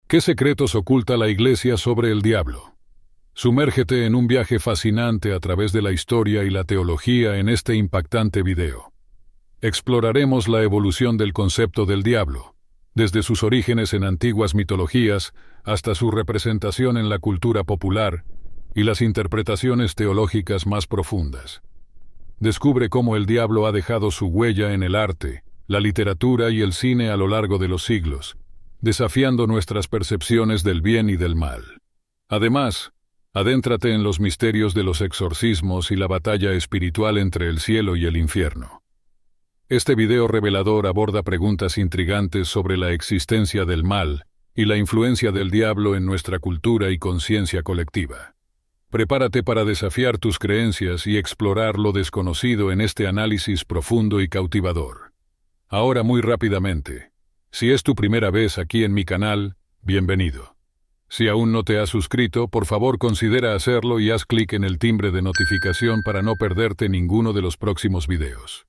¿Qué secretos oculta la Iglesia sobre el diablo? Sumérgete en un viaje fascinante a través de la historia y la teología en este impactante video. Exploraremos la evolución del concepto del diablo, desde sus orígenes en antiguas mitologías hasta su representación en la cultura popular y las interpretaciones teológicas más profundas. Descubre cómo el diablo ha dejado su huella en el arte, la literatura y el cine a lo largo de los siglos, desafiando nuestras percepciones del bien y del mal. Además, adéntrate en los misterios de los exorcismos y la batalla espiritual entre el cielo y el infierno. Este video revelador aborda preguntas intrigantes sobre la existencia del mal y la influencia del diablo en nuestra cultura y conciencia colectiva. Prepárate para desafiar tus creencias y explorar lo desconocido en este análisis profundo y cautivador. Ahora muy rápidamente, si es tu primera vez aquí en mi canal, bienvenido. Si aún no te has suscrito, por favor considera hacerlo y haz clic en el timbre de notificación para no perderte ninguno de los próximos videos.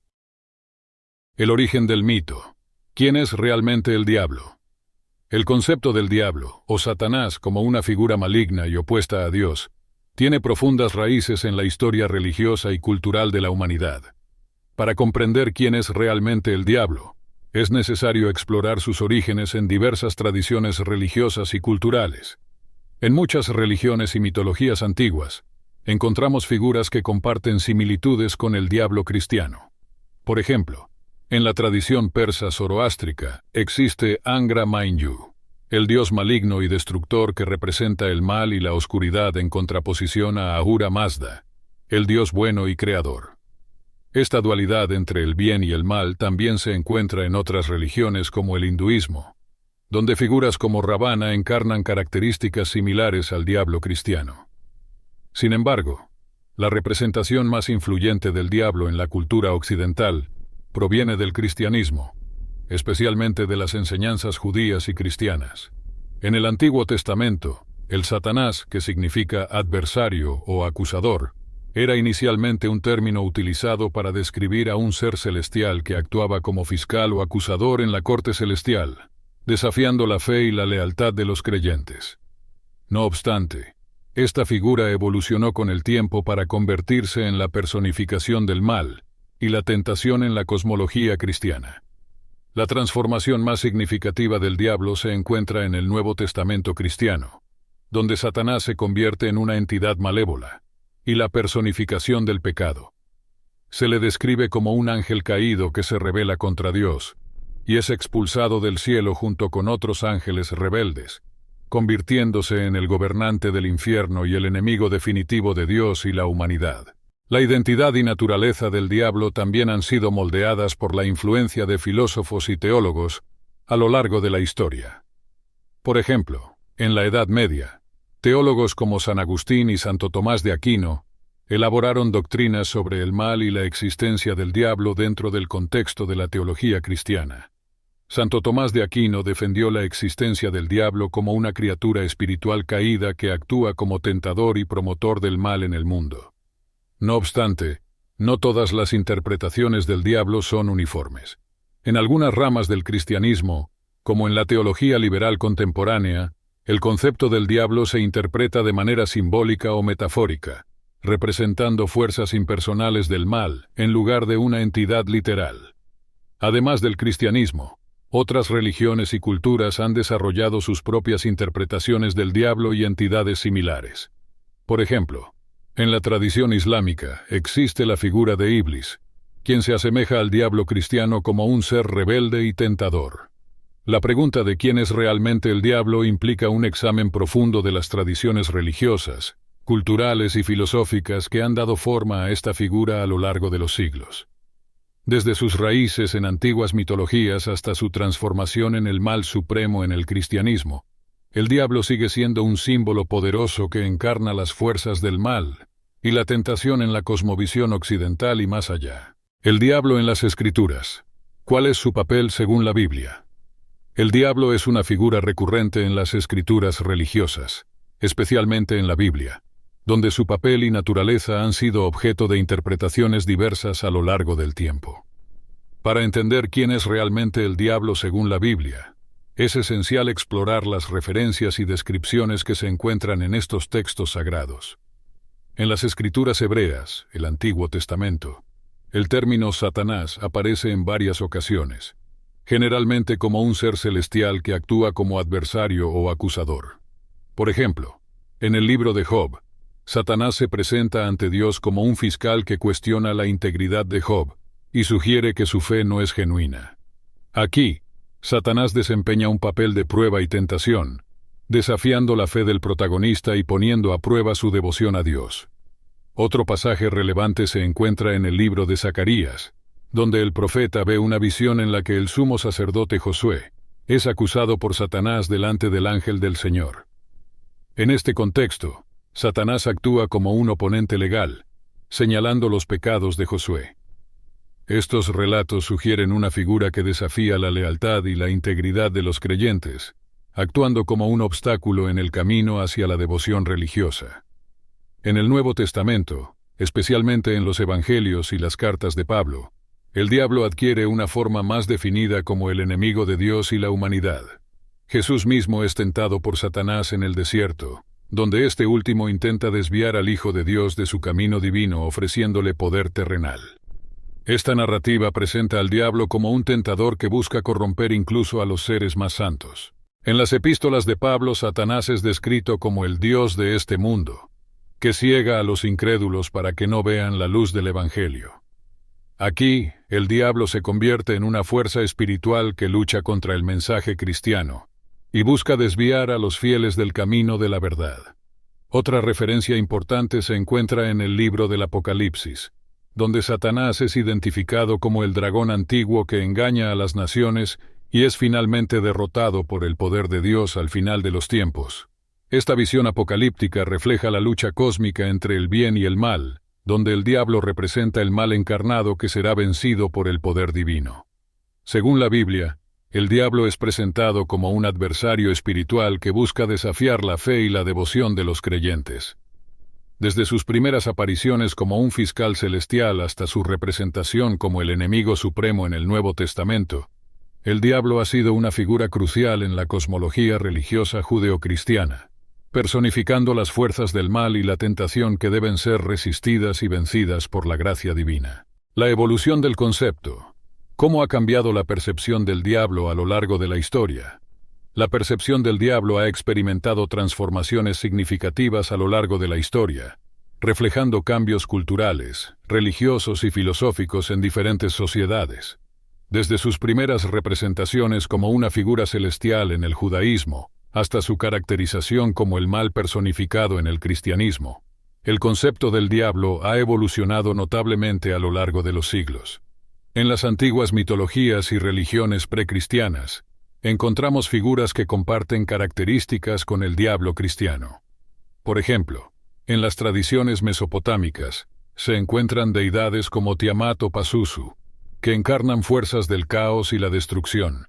El origen del mito. ¿Quién es realmente el diablo? El concepto del diablo, o Satanás como una figura maligna y opuesta a Dios, tiene profundas raíces en la historia religiosa y cultural de la humanidad. Para comprender quién es realmente el diablo, es necesario explorar sus orígenes en diversas tradiciones religiosas y culturales. En muchas religiones y mitologías antiguas, encontramos figuras que comparten similitudes con el diablo cristiano. Por ejemplo, en la tradición persa zoroástrica existe Angra Mainyu, el dios maligno y destructor que representa el mal y la oscuridad en contraposición a Ahura Mazda, el dios bueno y creador. Esta dualidad entre el bien y el mal también se encuentra en otras religiones como el hinduismo, donde figuras como Ravana encarnan características similares al diablo cristiano. Sin embargo, la representación más influyente del diablo en la cultura occidental proviene del cristianismo, especialmente de las enseñanzas judías y cristianas. En el Antiguo Testamento, el Satanás, que significa adversario o acusador, era inicialmente un término utilizado para describir a un ser celestial que actuaba como fiscal o acusador en la corte celestial, desafiando la fe y la lealtad de los creyentes. No obstante, esta figura evolucionó con el tiempo para convertirse en la personificación del mal y la tentación en la cosmología cristiana. La transformación más significativa del diablo se encuentra en el Nuevo Testamento cristiano, donde Satanás se convierte en una entidad malévola y la personificación del pecado. Se le describe como un ángel caído que se rebela contra Dios y es expulsado del cielo junto con otros ángeles rebeldes, convirtiéndose en el gobernante del infierno y el enemigo definitivo de Dios y la humanidad. La identidad y naturaleza del diablo también han sido moldeadas por la influencia de filósofos y teólogos a lo largo de la historia. Por ejemplo, en la Edad Media, teólogos como San Agustín y Santo Tomás de Aquino elaboraron doctrinas sobre el mal y la existencia del diablo dentro del contexto de la teología cristiana. Santo Tomás de Aquino defendió la existencia del diablo como una criatura espiritual caída que actúa como tentador y promotor del mal en el mundo. No obstante, no todas las interpretaciones del diablo son uniformes. En algunas ramas del cristianismo, como en la teología liberal contemporánea, el concepto del diablo se interpreta de manera simbólica o metafórica, representando fuerzas impersonales del mal en lugar de una entidad literal. Además del cristianismo, otras religiones y culturas han desarrollado sus propias interpretaciones del diablo y entidades similares. Por ejemplo, en la tradición islámica existe la figura de Iblis, quien se asemeja al diablo cristiano como un ser rebelde y tentador. La pregunta de quién es realmente el diablo implica un examen profundo de las tradiciones religiosas, culturales y filosóficas que han dado forma a esta figura a lo largo de los siglos. Desde sus raíces en antiguas mitologías hasta su transformación en el mal supremo en el cristianismo, el diablo sigue siendo un símbolo poderoso que encarna las fuerzas del mal y la tentación en la cosmovisión occidental y más allá. El diablo en las Escrituras. ¿Cuál es su papel según la Biblia? El diablo es una figura recurrente en las escrituras religiosas, especialmente en la Biblia, donde su papel y naturaleza han sido objeto de interpretaciones diversas a lo largo del tiempo. Para entender quién es realmente el diablo según la Biblia, Es esencial explorar las referencias y descripciones que se encuentran en estos textos sagrados. En las escrituras hebreas, el Antiguo Testamento, el término Satanás aparece en varias ocasiones, generalmente como un ser celestial que actúa como adversario o acusador. Por ejemplo, en el libro de Job, Satanás se presenta ante Dios como un fiscal que cuestiona la integridad de Job y sugiere que su fe no es genuina. Aquí, Satanás desempeña un papel de prueba y tentación, desafiando la fe del protagonista y poniendo a prueba su devoción a Dios. Otro pasaje relevante se encuentra en el libro de Zacarías, donde el profeta ve una visión en la que el sumo sacerdote Josué es acusado por Satanás delante del ángel del Señor. En este contexto, Satanás actúa como un oponente legal, señalando los pecados de Josué. Estos relatos sugieren una figura que desafía la lealtad y la integridad de los creyentes, actuando como un obstáculo en el camino hacia la devoción religiosa. En el Nuevo Testamento, especialmente en los Evangelios y las cartas de Pablo, el diablo adquiere una forma más definida como el enemigo de Dios y la humanidad. Jesús mismo es tentado por Satanás en el desierto, donde este último intenta desviar al Hijo de Dios de su camino divino ofreciéndole poder terrenal. Esta narrativa presenta al diablo como un tentador que busca corromper incluso a los seres más santos. En las epístolas de Pablo, Satanás es descrito como el Dios de este mundo, que ciega a los incrédulos para que no vean la luz del Evangelio. Aquí, el diablo se convierte en una fuerza espiritual que lucha contra el mensaje cristiano y busca desviar a los fieles del camino de la verdad. Otra referencia importante se encuentra en el libro del Apocalipsis, donde Satanás es identificado como el dragón antiguo que engaña a las naciones y es finalmente derrotado por el poder de Dios al final de los tiempos. Esta visión apocalíptica refleja la lucha cósmica entre el bien y el mal, donde el diablo representa el mal encarnado que será vencido por el poder divino. Según la Biblia, el diablo es presentado como un adversario espiritual que busca desafiar la fe y la devoción de los creyentes. Desde sus primeras apariciones como un fiscal celestial hasta su representación como el enemigo supremo en el Nuevo Testamento, el diablo ha sido una figura crucial en la cosmología religiosa judeocristiana, personificando las fuerzas del mal y la tentación que deben ser resistidas y vencidas por la gracia divina. La evolución del concepto. ¿Cómo ha cambiado la percepción del diablo a lo largo de la historia? La percepción del diablo ha experimentado transformaciones significativas a lo largo de la historia, reflejando cambios culturales, religiosos y filosóficos en diferentes sociedades. Desde sus primeras representaciones como una figura celestial en el judaísmo, hasta su caracterización como el mal personificado en el cristianismo, el concepto del diablo ha evolucionado notablemente a lo largo de los siglos. En las antiguas mitologías y religiones precristianas, encontramos figuras que comparten características con el diablo cristiano. Por ejemplo, en las tradiciones mesopotámicas, se encuentran deidades como Tiamat o Pazuzu, que encarnan fuerzas del caos y la destrucción.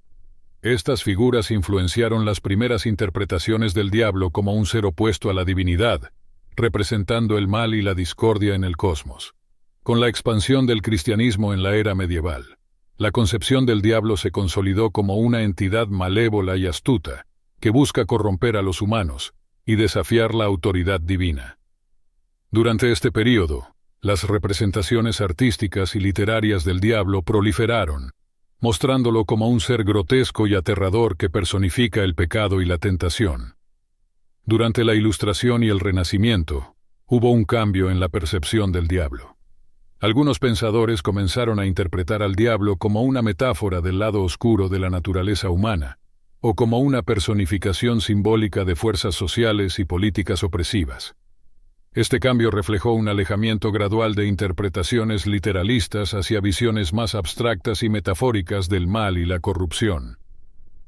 Estas figuras influenciaron las primeras interpretaciones del diablo como un ser opuesto a la divinidad, representando el mal y la discordia en el cosmos. Con la expansión del cristianismo en la era medieval, la concepción del diablo se consolidó como una entidad malévola y astuta, que busca corromper a los humanos y desafiar la autoridad divina. Durante este período, las representaciones artísticas y literarias del diablo proliferaron, mostrándolo como un ser grotesco y aterrador que personifica el pecado y la tentación. Durante la Ilustración y el Renacimiento, hubo un cambio en la percepción del diablo. Algunos pensadores comenzaron a interpretar al diablo como una metáfora del lado oscuro de la naturaleza humana, o como una personificación simbólica de fuerzas sociales y políticas opresivas. Este cambio reflejó un alejamiento gradual de interpretaciones literalistas hacia visiones más abstractas y metafóricas del mal y la corrupción.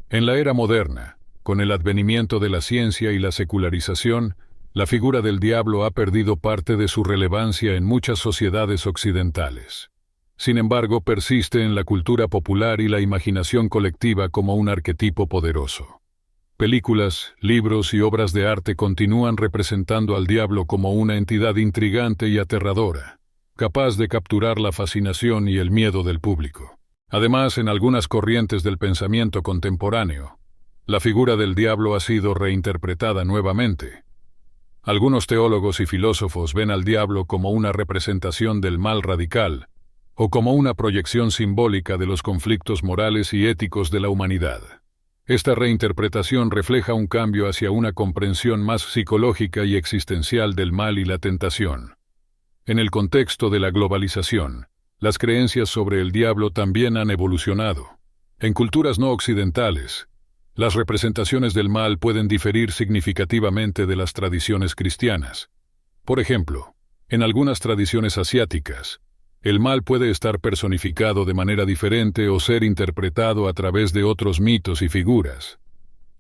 En la era moderna, con el advenimiento de la ciencia y la secularización, la figura del diablo ha perdido parte de su relevancia en muchas sociedades occidentales. Sin embargo, persiste en la cultura popular y la imaginación colectiva como un arquetipo poderoso. Películas, libros y obras de arte continúan representando al diablo como una entidad intrigante y aterradora, capaz de capturar la fascinación y el miedo del público. Además, en algunas corrientes del pensamiento contemporáneo, La figura del diablo ha sido reinterpretada nuevamente. Algunos teólogos y filósofos ven al diablo como una representación del mal radical, o como una proyección simbólica de los conflictos morales y éticos de la humanidad. Esta reinterpretación refleja un cambio hacia una comprensión más psicológica y existencial del mal y la tentación. En el contexto de la globalización, las creencias sobre el diablo también han evolucionado. En culturas no occidentales, las representaciones del mal pueden diferir significativamente de las tradiciones cristianas. Por ejemplo, en algunas tradiciones asiáticas, el mal puede estar personificado de manera diferente o ser interpretado a través de otros mitos y figuras.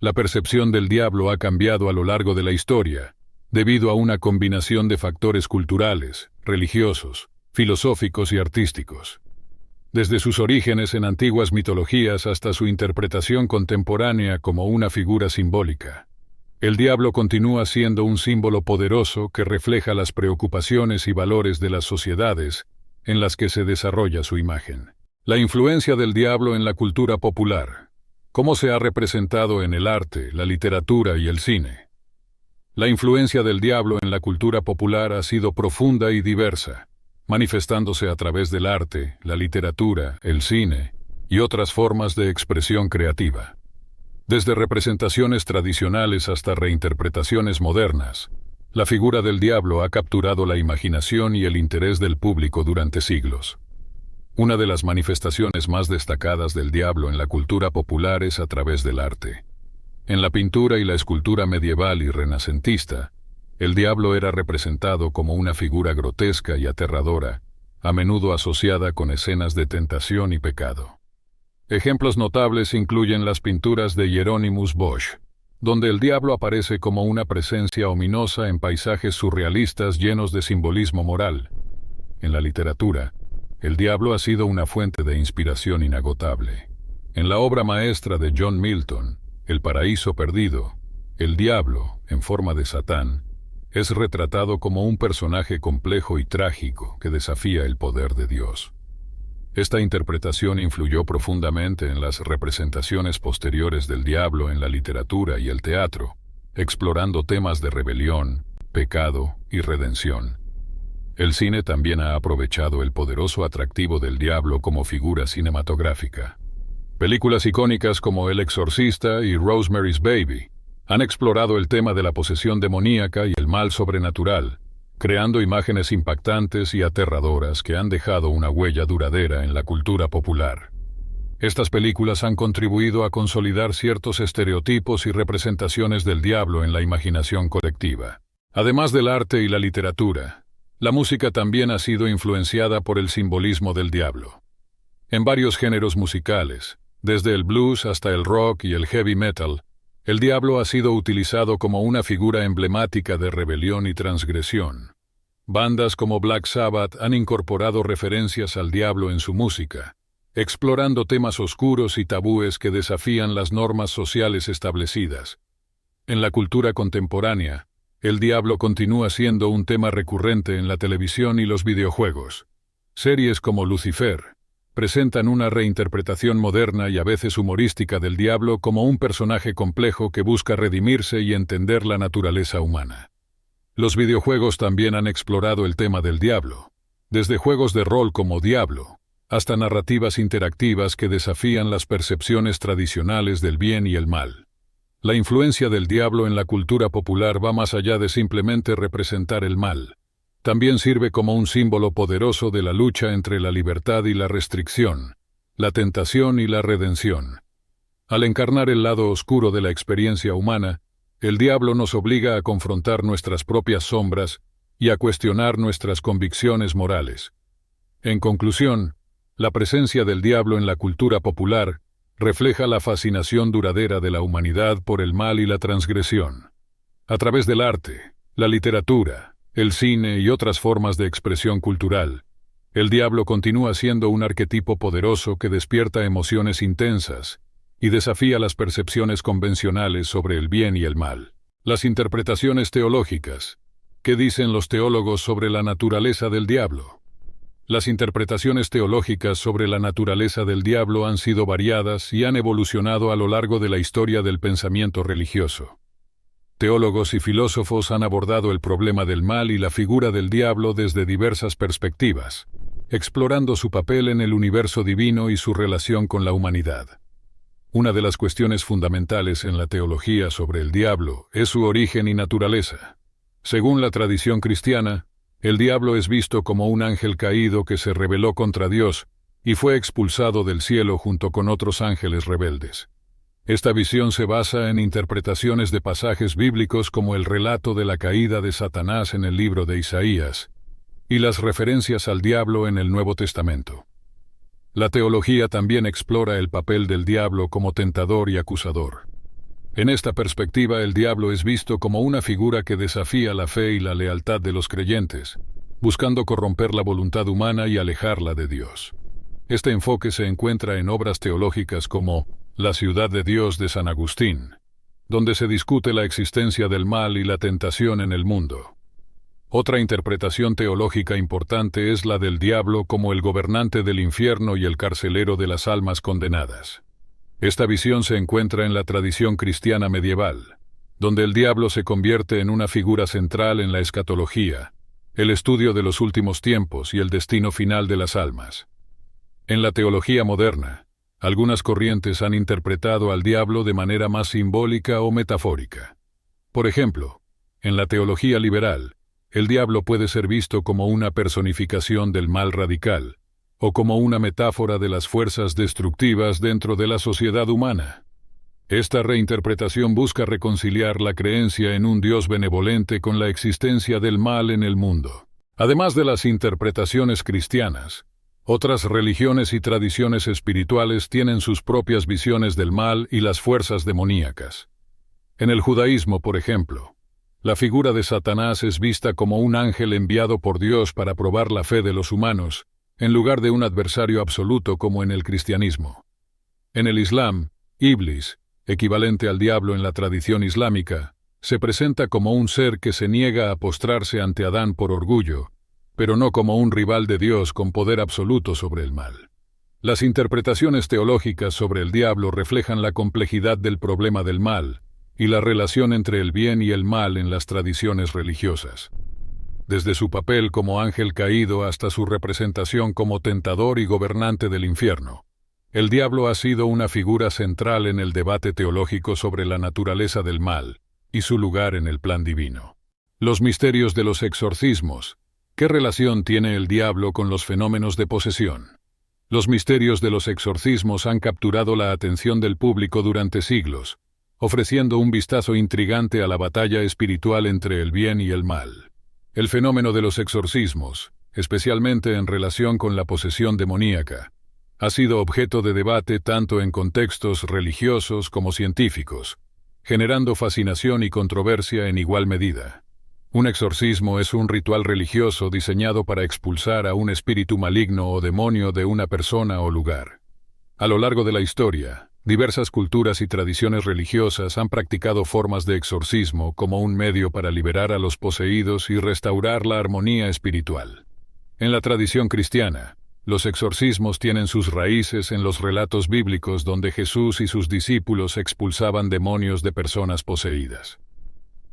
La percepción del diablo ha cambiado a lo largo de la historia, debido a una combinación de factores culturales, religiosos, filosóficos y artísticos. Desde sus orígenes en antiguas mitologías hasta su interpretación contemporánea como una figura simbólica. El diablo continúa siendo un símbolo poderoso que refleja las preocupaciones y valores de las sociedades en las que se desarrolla su imagen. La influencia del diablo en la cultura popular. ¿Cómo se ha representado en el arte, la literatura y el cine? La influencia del diablo en la cultura popular ha sido profunda y diversa, manifestándose a través del arte, la literatura, el cine y otras formas de expresión creativa. Desde representaciones tradicionales hasta reinterpretaciones modernas, la figura del diablo ha capturado la imaginación y el interés del público durante siglos. Una de las manifestaciones más destacadas del diablo en la cultura popular es a través del arte. En la pintura y la escultura medieval y renacentista, el diablo era representado como una figura grotesca y aterradora, a menudo asociada con escenas de tentación y pecado. Ejemplos notables incluyen las pinturas de Hieronymus Bosch, donde el diablo aparece como una presencia ominosa en paisajes surrealistas llenos de simbolismo moral. En la literatura, el diablo ha sido una fuente de inspiración inagotable. En la obra maestra de John Milton, El paraíso perdido, el diablo, en forma de Satán, es retratado como un personaje complejo y trágico que desafía el poder de Dios. Esta interpretación influyó profundamente en las representaciones posteriores del diablo en la literatura y el teatro, explorando temas de rebelión, pecado y redención. El cine también ha aprovechado el poderoso atractivo del diablo como figura cinematográfica. Películas icónicas como El Exorcista y Rosemary's Baby han explorado el tema de la posesión demoníaca y el mal sobrenatural, creando imágenes impactantes y aterradoras que han dejado una huella duradera en la cultura popular. Estas películas han contribuido a consolidar ciertos estereotipos y representaciones del diablo en la imaginación colectiva. Además del arte y la literatura, la música también ha sido influenciada por el simbolismo del diablo. En varios géneros musicales, desde el blues hasta el rock y el heavy metal, el diablo ha sido utilizado como una figura emblemática de rebelión y transgresión. Bandas como Black Sabbath han incorporado referencias al diablo en su música, explorando temas oscuros y tabúes que desafían las normas sociales establecidas. En la cultura contemporánea, el diablo continúa siendo un tema recurrente en la televisión y los videojuegos. Series como Lucifer presentan una reinterpretación moderna y a veces humorística del diablo como un personaje complejo que busca redimirse y entender la naturaleza humana. Los videojuegos también han explorado el tema del diablo, desde juegos de rol como Diablo, hasta narrativas interactivas que desafían las percepciones tradicionales del bien y el mal. La influencia del diablo en la cultura popular va más allá de simplemente representar el mal. También sirve como un símbolo poderoso de la lucha entre la libertad y la restricción, la tentación y la redención. Al encarnar el lado oscuro de la experiencia humana, el diablo nos obliga a confrontar nuestras propias sombras y a cuestionar nuestras convicciones morales. En conclusión, la presencia del diablo en la cultura popular refleja la fascinación duradera de la humanidad por el mal y la transgresión. A través del arte, la literatura, el cine y otras formas de expresión cultural, el diablo continúa siendo un arquetipo poderoso que despierta emociones intensas y desafía las percepciones convencionales sobre el bien y el mal. Las interpretaciones teológicas. ¿Qué dicen los teólogos sobre la naturaleza del diablo? Las interpretaciones teológicas sobre la naturaleza del diablo han sido variadas y han evolucionado a lo largo de la historia del pensamiento religioso. Teólogos y filósofos han abordado el problema del mal y la figura del diablo desde diversas perspectivas, explorando su papel en el universo divino y su relación con la humanidad. Una de las cuestiones fundamentales en la teología sobre el diablo es su origen y naturaleza. Según la tradición cristiana, el diablo es visto como un ángel caído que se rebeló contra Dios y fue expulsado del cielo junto con otros ángeles rebeldes. Esta visión se basa en interpretaciones de pasajes bíblicos como el relato de la caída de Satanás en el libro de Isaías y las referencias al diablo en el Nuevo Testamento. La teología también explora el papel del diablo como tentador y acusador. En esta perspectiva, el diablo es visto como una figura que desafía la fe y la lealtad de los creyentes, buscando corromper la voluntad humana y alejarla de Dios. Este enfoque se encuentra en obras teológicas como La ciudad de Dios de San Agustín, donde se discute la existencia del mal y la tentación en el mundo. Otra interpretación teológica importante es la del diablo como el gobernante del infierno y el carcelero de las almas condenadas. Esta visión se encuentra en la tradición cristiana medieval, donde el diablo se convierte en una figura central en la escatología, el estudio de los últimos tiempos y el destino final de las almas. En la teología moderna, algunas corrientes han interpretado al diablo de manera más simbólica o metafórica. Por ejemplo, en la teología liberal, el diablo puede ser visto como una personificación del mal radical, o como una metáfora de las fuerzas destructivas dentro de la sociedad humana. Esta reinterpretación busca reconciliar la creencia en un Dios benevolente con la existencia del mal en el mundo. Además de las interpretaciones cristianas, otras religiones y tradiciones espirituales tienen sus propias visiones del mal y las fuerzas demoníacas. En el judaísmo, por ejemplo, la figura de Satanás es vista como un ángel enviado por Dios para probar la fe de los humanos, en lugar de un adversario absoluto como en el cristianismo. En el Islam, Iblis, equivalente al diablo en la tradición islámica, se presenta como un ser que se niega a postrarse ante Adán por orgullo, pero no como un rival de Dios con poder absoluto sobre el mal. Las interpretaciones teológicas sobre el diablo reflejan la complejidad del problema del mal y la relación entre el bien y el mal en las tradiciones religiosas. Desde su papel como ángel caído hasta su representación como tentador y gobernante del infierno, el diablo ha sido una figura central en el debate teológico sobre la naturaleza del mal y su lugar en el plan divino. Los misterios de los exorcismos. ¿Qué relación tiene el diablo con los fenómenos de posesión? Los misterios de los exorcismos han capturado la atención del público durante siglos, ofreciendo un vistazo intrigante a la batalla espiritual entre el bien y el mal. El fenómeno de los exorcismos, especialmente en relación con la posesión demoníaca, ha sido objeto de debate tanto en contextos religiosos como científicos, generando fascinación y controversia en igual medida. Un exorcismo es un ritual religioso diseñado para expulsar a un espíritu maligno o demonio de una persona o lugar. A lo largo de la historia, diversas culturas y tradiciones religiosas han practicado formas de exorcismo como un medio para liberar a los poseídos y restaurar la armonía espiritual. En la tradición cristiana, los exorcismos tienen sus raíces en los relatos bíblicos donde Jesús y sus discípulos expulsaban demonios de personas poseídas.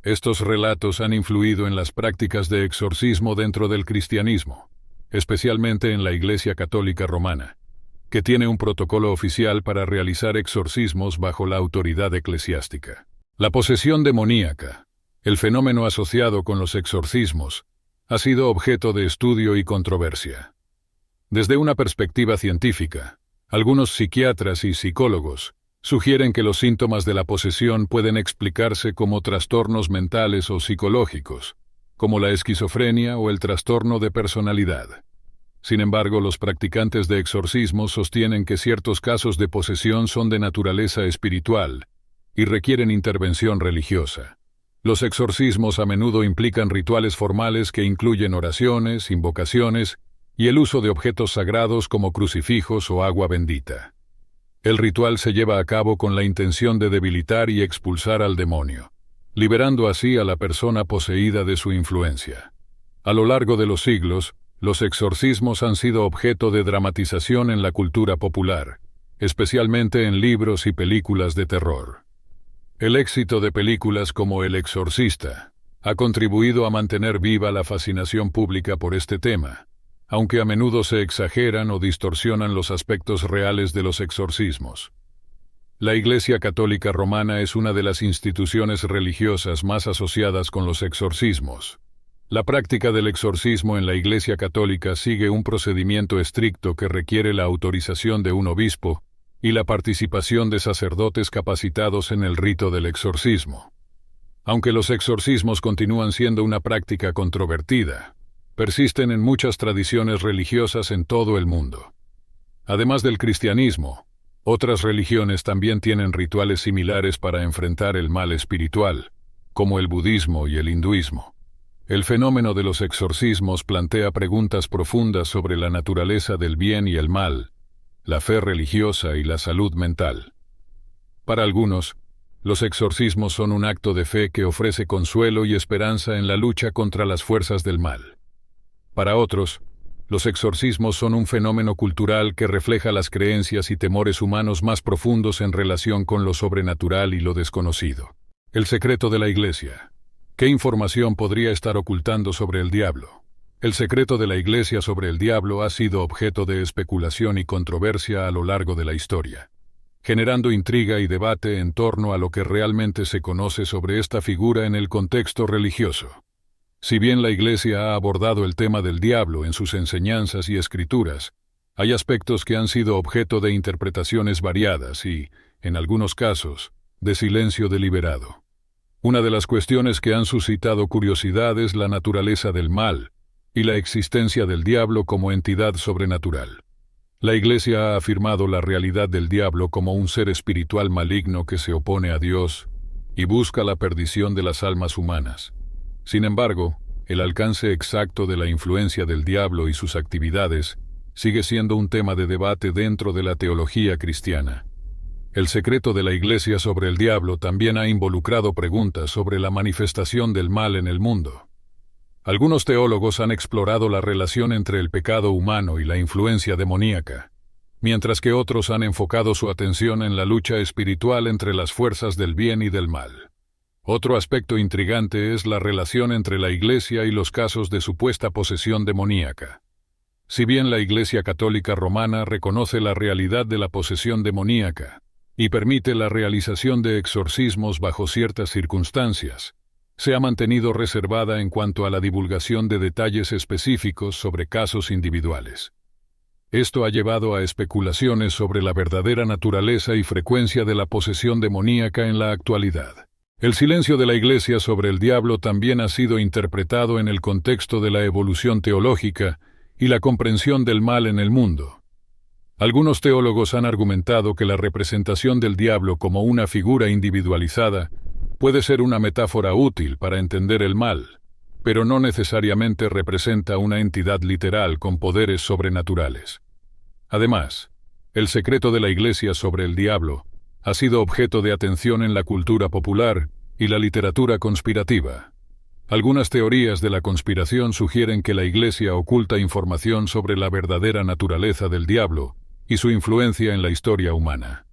Estos relatos han influido en las prácticas de exorcismo dentro del cristianismo, especialmente en la Iglesia Católica Romana, que tiene un protocolo oficial para realizar exorcismos bajo la autoridad eclesiástica. La posesión demoníaca, el fenómeno asociado con los exorcismos, ha sido objeto de estudio y controversia. Desde una perspectiva científica, algunos psiquiatras y psicólogos sugieren que los síntomas de la posesión pueden explicarse como trastornos mentales o psicológicos, como la esquizofrenia o el trastorno de personalidad. Sin embargo, los practicantes de exorcismos sostienen que ciertos casos de posesión son de naturaleza espiritual y requieren intervención religiosa. Los exorcismos a menudo implican rituales formales que incluyen oraciones, invocaciones y el uso de objetos sagrados como crucifijos o agua bendita. El ritual se lleva a cabo con la intención de debilitar y expulsar al demonio, liberando así a la persona poseída de su influencia. A lo largo de los siglos, Los exorcismos han sido objeto de dramatización en la cultura popular, especialmente en libros y películas de terror. El éxito de películas como El Exorcista ha contribuido a mantener viva la fascinación pública por este tema, aunque a menudo se exageran o distorsionan los aspectos reales de los exorcismos. La Iglesia Católica Romana es una de las instituciones religiosas más asociadas con los exorcismos. La práctica del exorcismo en la Iglesia Católica sigue un procedimiento estricto que requiere la autorización de un obispo y la participación de sacerdotes capacitados en el rito del exorcismo. Aunque los exorcismos continúan siendo una práctica controvertida, persisten en muchas tradiciones religiosas en todo el mundo. Además del cristianismo, otras religiones también tienen rituales similares para enfrentar el mal espiritual, como el budismo y el hinduismo. El fenómeno de los exorcismos plantea preguntas profundas sobre la naturaleza del bien y el mal, la fe religiosa y la salud mental. Para algunos, los exorcismos son un acto de fe que ofrece consuelo y esperanza en la lucha contra las fuerzas del mal. Para otros, los exorcismos son un fenómeno cultural que refleja las creencias y temores humanos más profundos en relación con lo sobrenatural y lo desconocido. El secreto de la Iglesia. ¿Qué información podría estar ocultando sobre el diablo? El secreto de la Iglesia sobre el diablo ha sido objeto de especulación y controversia a lo largo de la historia, generando intriga y debate en torno a lo que realmente se conoce sobre esta figura en el contexto religioso. Si bien la Iglesia ha abordado el tema del diablo en sus enseñanzas y escrituras, hay aspectos que han sido objeto de interpretaciones variadas y, en algunos casos, de silencio deliberado. Una de las cuestiones que han suscitado curiosidad es la naturaleza del mal y la existencia del diablo como entidad sobrenatural. La Iglesia ha afirmado la realidad del diablo como un ser espiritual maligno que se opone a Dios y busca la perdición de las almas humanas. Sin embargo, el alcance exacto de la influencia del diablo y sus actividades sigue siendo un tema de debate dentro de la teología cristiana. El secreto de la Iglesia sobre el diablo también ha involucrado preguntas sobre la manifestación del mal en el mundo. Algunos teólogos han explorado la relación entre el pecado humano y la influencia demoníaca, mientras que otros han enfocado su atención en la lucha espiritual entre las fuerzas del bien y del mal. Otro aspecto intrigante es la relación entre la Iglesia y los casos de supuesta posesión demoníaca. Si bien la Iglesia Católica Romana reconoce la realidad de la posesión demoníaca y permite la realización de exorcismos bajo ciertas circunstancias, se ha mantenido reservada en cuanto a la divulgación de detalles específicos sobre casos individuales. Esto ha llevado a especulaciones sobre la verdadera naturaleza y frecuencia de la posesión demoníaca en la actualidad. El silencio de la Iglesia sobre el diablo también ha sido interpretado en el contexto de la evolución teológica y la comprensión del mal en el mundo. Algunos teólogos han argumentado que la representación del diablo como una figura individualizada puede ser una metáfora útil para entender el mal, pero no necesariamente representa una entidad literal con poderes sobrenaturales. Además, el secreto de la Iglesia sobre el diablo ha sido objeto de atención en la cultura popular y la literatura conspirativa. Algunas teorías de la conspiración sugieren que la Iglesia oculta información sobre la verdadera naturaleza del diablo y su influencia en la historia humana.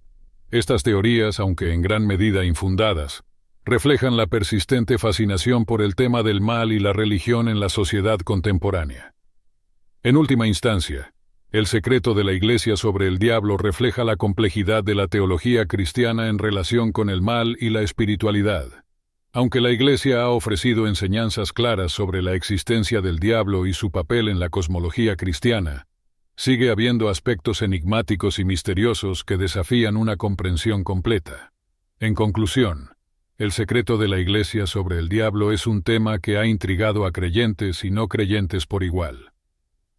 Estas teorías, aunque en gran medida infundadas, reflejan la persistente fascinación por el tema del mal y la religión en la sociedad contemporánea. En última instancia, el secreto de la Iglesia sobre el diablo refleja la complejidad de la teología cristiana en relación con el mal y la espiritualidad. Aunque la Iglesia ha ofrecido enseñanzas claras sobre la existencia del diablo y su papel en la cosmología cristiana, sigue habiendo aspectos enigmáticos y misteriosos que desafían una comprensión completa. En conclusión, el secreto de la Iglesia sobre el diablo es un tema que ha intrigado a creyentes y no creyentes por igual.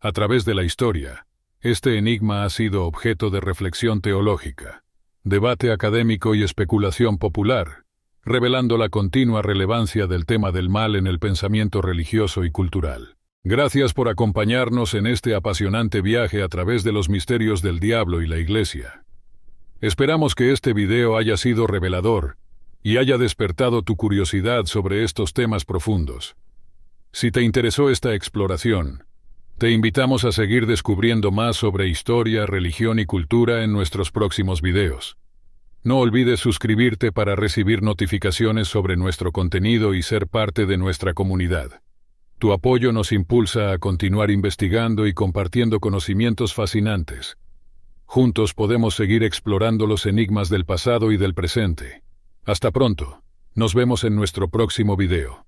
A través de la historia, este enigma ha sido objeto de reflexión teológica, debate académico y especulación popular, revelando la continua relevancia del tema del mal en el pensamiento religioso y cultural. Gracias por acompañarnos en este apasionante viaje a través de los misterios del diablo y la Iglesia. Esperamos que este video haya sido revelador y haya despertado tu curiosidad sobre estos temas profundos. Si te interesó esta exploración, Te invitamos a seguir descubriendo más sobre historia, religión y cultura en nuestros próximos videos. No olvides suscribirte para recibir notificaciones sobre nuestro contenido y ser parte de nuestra comunidad. Tu apoyo nos impulsa a continuar investigando y compartiendo conocimientos fascinantes. Juntos podemos seguir explorando los enigmas del pasado y del presente. Hasta pronto. Nos vemos en nuestro próximo video.